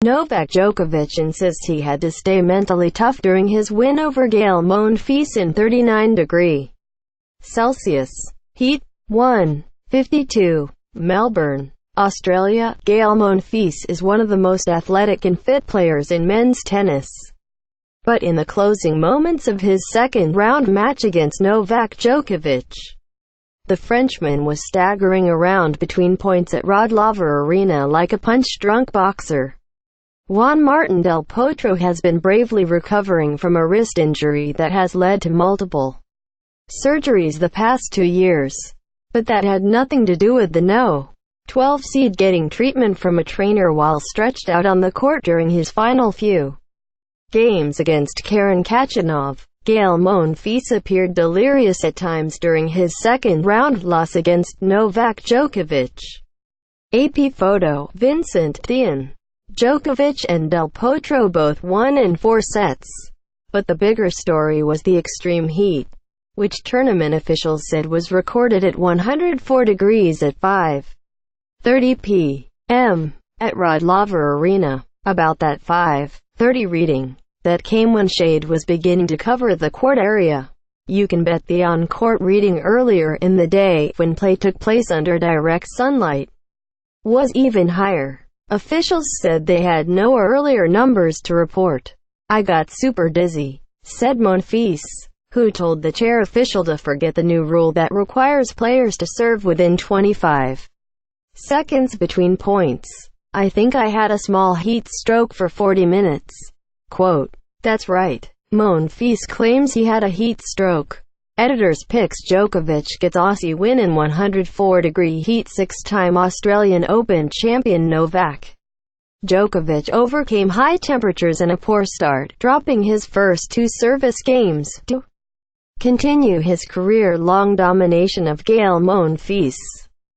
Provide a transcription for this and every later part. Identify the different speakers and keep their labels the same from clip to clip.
Speaker 1: Novak Djokovic insists he had to stay mentally tough during his win over Gael Monfils in 39°C heat. 1:52. Melbourne, Australia. Gael Monfils is one of the most athletic and fit players in men's tennis. But in the closing moments of his second-round match against Novak Djokovic, the Frenchman was staggering around between points at Rod Laver Arena like a punch-drunk boxer. Juan Martín del Potro has been bravely recovering from a wrist injury that has led to multiple surgeries the past 2 years. But that had nothing to do with the No.12 seed getting treatment from a trainer while stretched out on the court during his final few games against Karen Khachanov. Gael Monfils appeared delirious at times during his second-round loss against Novak Djokovic. AP photo, Vincent Thien. Djokovic and Del Potro both won in 4 sets. But the bigger story was the extreme heat, which tournament officials said was recorded at 104° at 5:30 p.m. at Rod Laver Arena. About that 5:30 reading, that came when shade was beginning to cover the court area. You can bet the on-court reading earlier in the day, when play took place under direct sunlight, was even higher. Officials said they had no earlier numbers to report. "I got super dizzy," said Monfils, who told the chair official to forget the new rule that requires players to serve within 25 seconds between points. "I think I had a small heat stroke for 40 minutes." Quote, "That's right." Monfils claims he had a heat stroke. Editors picks Djokovic gets Aussie win in 104° heat. 6-time Australian Open champion Novak Djokovic overcame high temperatures and a poor start, dropping his first 2 service games to continue his career-long domination of Gael Monfils.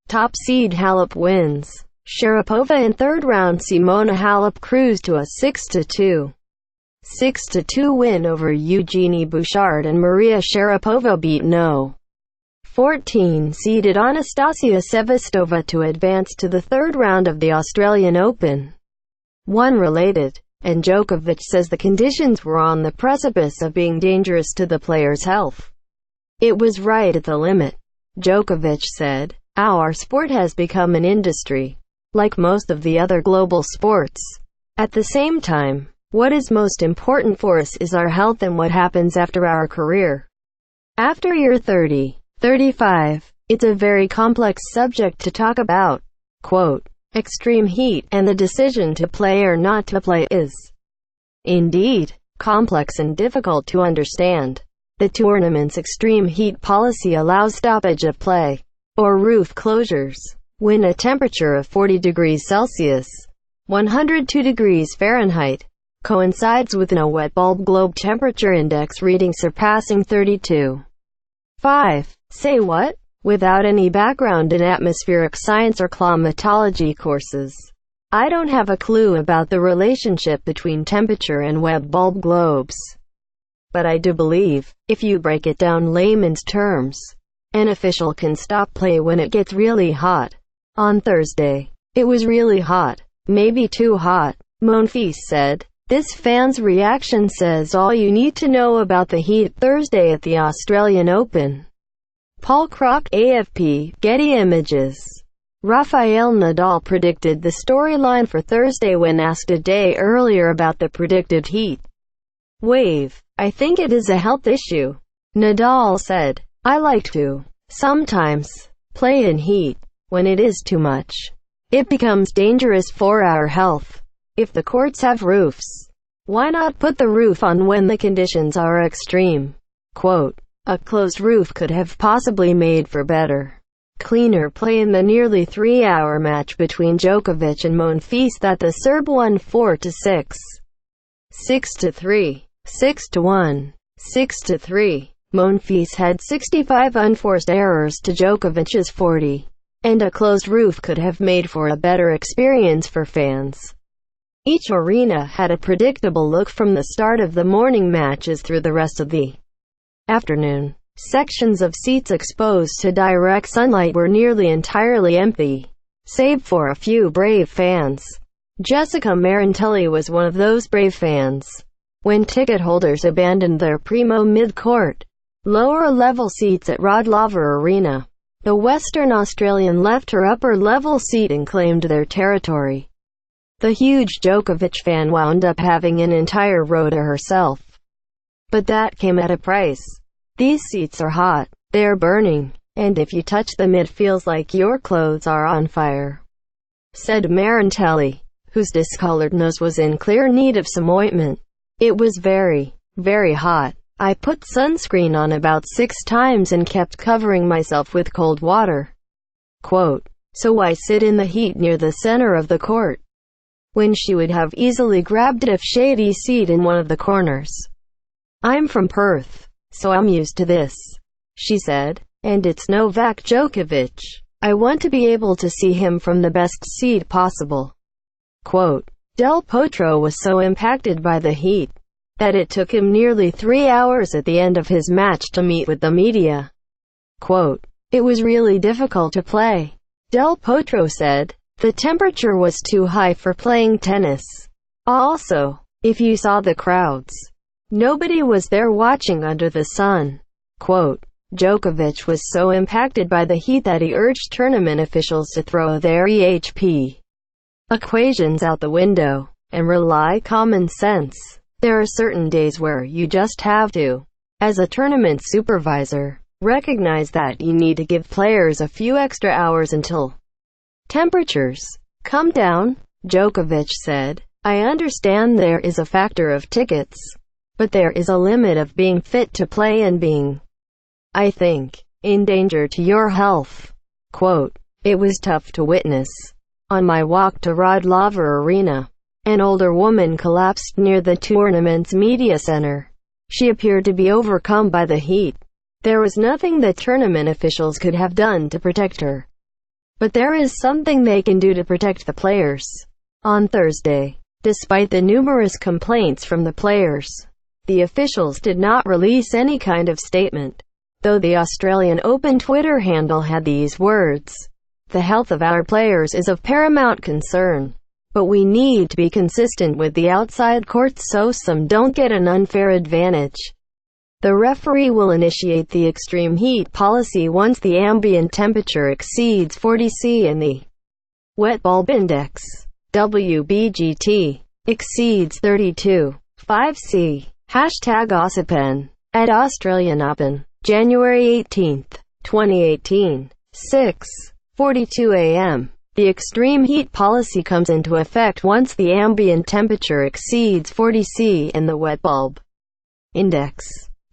Speaker 1: Top seed Halep wins. Sharapova in third round. Simona Halep cruised to a 6-2 win over Eugenie Bouchard, and Maria Sharapova beat No. 14 seeded Anastasia Sevastova to advance to the third round of the Australian Open. One related, and Djokovic says the conditions were on the precipice of being dangerous to the player's health. "It was right at the limit," Djokovic said. "Our sport has become an industry, like most of the other global sports. At the same time, what is most important for us is our health and what happens after our career. After you're 30, 35, it's a very complex subject to talk about." Quote, "Extreme heat, and the decision to play or not to play is indeed complex and difficult to understand. The tournament's extreme heat policy allows stoppage of play, or roof closures, when a temperature of 40°C, 102°F, coincides with a wet bulb globe temperature index reading surpassing 32.5. Say what? Without any background in atmospheric science or climatology courses, I don't have a clue about the relationship between temperature and wet bulb globes. But I do believe, if you break it down layman's terms, an official can stop play when it gets really hot. On Thursday, it was really hot, maybe too hot," Monfils said. "This fan's reaction says all you need to know about the heat." Thursday at the Australian Open. Paul Crock, AFP, Getty Images. Rafael Nadal predicted the storyline for Thursday when asked a day earlier about the predicted heat wave. "I think it is a health issue," Nadal said. "I like to, sometimes, play in heat. When it is too much, it becomes dangerous for our health. If the courts have roofs, why not put the roof on when the conditions are extreme?" Quote, "A closed roof could have possibly made for better, cleaner play in the nearly 3-hour match between Djokovic and Monfils that the Serb won 4-6, 6-3, 6-1, 6-3. Monfils had 65 unforced errors to Djokovic's 40, and a closed roof could have made for a better experience for fans. Each arena had a predictable look from the start of the morning matches through the rest of the afternoon. Sections of seats exposed to direct sunlight were nearly entirely empty, save for a few brave fans. Jessica Marantelli was one of those brave fans. When ticket holders abandoned their primo mid-court, lower-level seats at Rod Laver Arena, the Western Australian left her upper-level seat and claimed their territory. The huge Djokovic fan wound up having an entire row to herself. But that came at a price. These seats are hot, they're burning, and if you touch them it feels like your clothes are on fire, said Marantelli, whose discolored nose was in clear need of some ointment. It was very, very hot. I put sunscreen on about 6 times and kept covering myself with cold water. Quote, so I sit in the heat near the center of the court, when she would have easily grabbed a shady seat in one of the corners. I'm from Perth, so I'm used to this, she said, and it's Novak Djokovic. I want to be able to see him from the best seat possible. Quote, Del Potro was so impacted by the heat that it took him nearly 3 hours at the end of his match to meet with the media. Quote, it was really difficult to play. Del Potro said, the temperature was too high for playing tennis. Also, if you saw the crowds, nobody was there watching under the sun. Quote, Djokovic was so impacted by the heat that he urged tournament officials to throw their EHP equations out the window and rely common sense. There are certain days where you just have to, as a tournament supervisor, recognize that you need to give players a few extra hours until temperatures come down, Djokovic said. I understand there is a factor of tickets, but there is a limit of being fit to play and being, I think, in danger to your health. Quote, it was tough to witness. On my walk to Rod Laver Arena, an older woman collapsed near the tournament's media center. She appeared to be overcome by the heat. There was nothing that tournament officials could have done to protect her. But there is something they can do to protect the players. On Thursday, despite the numerous complaints from the players, the officials did not release any kind of statement, though the Australian Open Twitter handle had these words. The health of our players is of paramount concern, but we need to be consistent with the outside courts so some don't get an unfair advantage. The referee will initiate the extreme heat policy once the ambient temperature exceeds 40 C and the wet bulb index, WBGT, exceeds 32.5 C. Hashtag Aussie Open. At Australian Open, January 18, 2018, 6:42 a.m. The extreme heat policy comes into effect once the ambient temperature exceeds 40 C and the wet bulb index,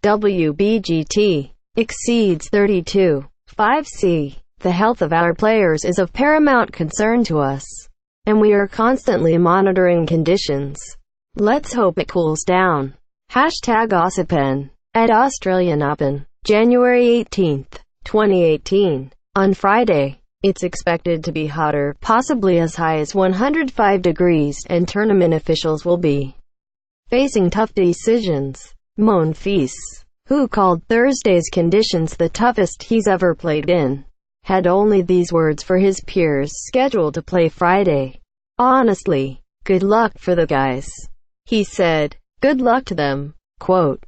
Speaker 1: WBGT, exceeds 32.5 C. The health of our players is of paramount concern to us, and we are constantly monitoring conditions. Let's hope it cools down. Hashtag Aussie Open. At Australian Open, January 18, 2018. On Friday, it's expected to be hotter, possibly as high as 105 degrees, and tournament officials will be facing tough decisions. Monfils, who called Thursday's conditions the toughest he's ever played in, had only these words for his peers scheduled to play Friday. Honestly, good luck for the guys. He said, good luck to them. Quote,